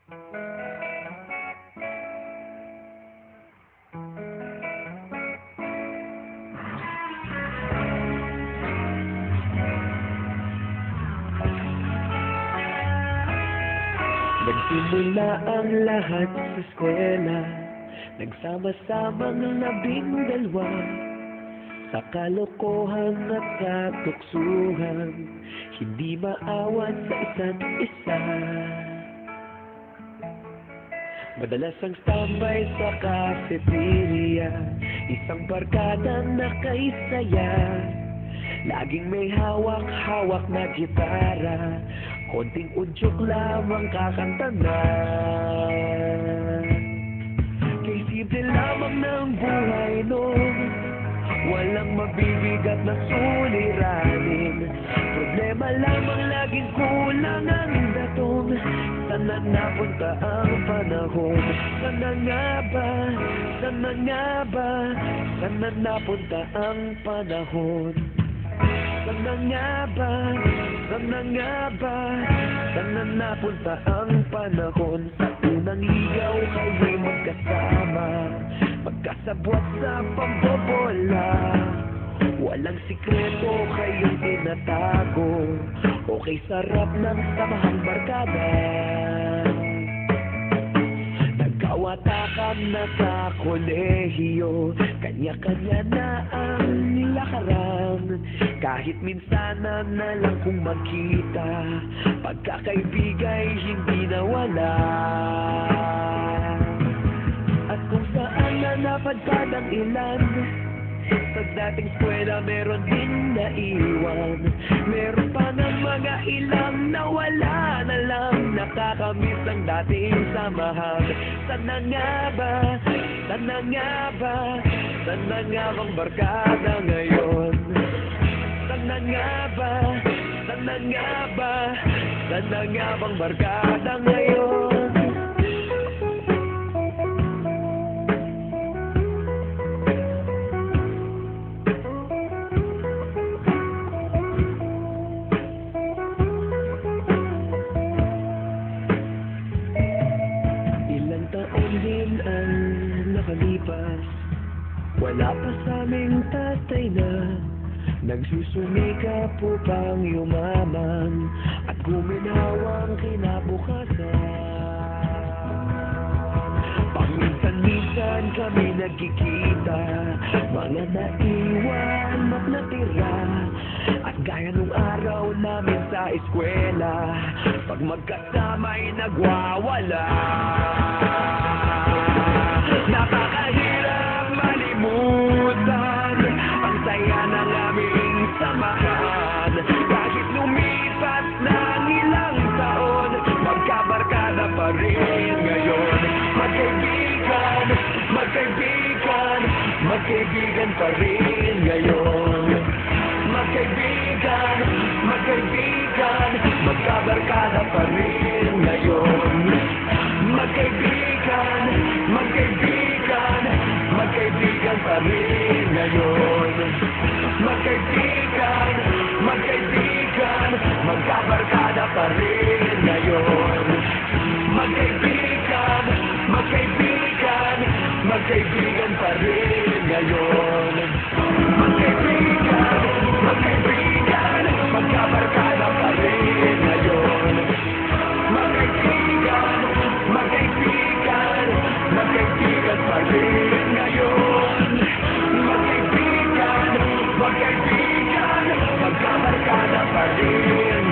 Nagsimula ang lahat sa eskwela, nagsama-samang 12 sa kalokohan at katuksuhan, hindi maawat sa isa't isa. Madalas ang tambay sa cafeteria, isang barkada na kay saya, laging may hawak-hawak na gitara, konting udyok lamang kakanta na. Kay simple lamang ng buhay noon, walang mabibigat na suliranin, problema lamang laging kulang ang datong. Sana napunta ang panahon, sana nga ba, sana nga ba, sana napunta ang panahon. Sana nga ba, sana nga ba, sana napunta ang panahon. Sa unang ligaw kayo'y magkasama, magkasabwat sa pambobola, walang sikreto kayong tinatago, okay sarap ng samahang barkada. Nagkawatakan na sa kolehiyo, kanya-kanya na ang nilakaran, kahit minsan na lang kung magkita, pagkakaibigay hindi nawala. At kung saan na napadpad ang ilan, sa dating eskwela meron din naiwan, meron pa ng mga ilang nawala na lang, nakakamiss ang dating samahan. Sana nga ba, sana nga ba, sana nga bang barkada ngayon? Sana nga ba, sana nga ba, sana nga bang barkada ngayon? Wala pa sa aming tatay na nagsusumikap upang yumaman at guminhawang kinabukasan. Paminsan-minsan kami nagkikita, mga naiwan at natira, at gaya nung araw namin sa eskwela, pag magkasama'y nagwawala. Napakahirap malimutan ang saya ng aming samahan, kahit lumipas ng ilang taon, magkabarkada pa rin ngayon. Magkaibigan, magkaibigan, magkaibigan pa rin ngayon. Magkaibigan, magkaibigan, magkabarkada pa rin ngayon. Magkaibigan, magkaibigan, magkaibigan pa rin ngayon. Magkaibigan, magkaibigan, magkabarkada pa rin ngayon. Magkaibigan, magkaibigan, magkaibigan pa rin ngayon. Magkaibigan, magkaibigan, magkabarkada pa rin ngayon. Magkaibigan, magkaibigan, magkaibigan pa rin ngayon. Magkaibigan, magkaibigan, magkabarkada pa rin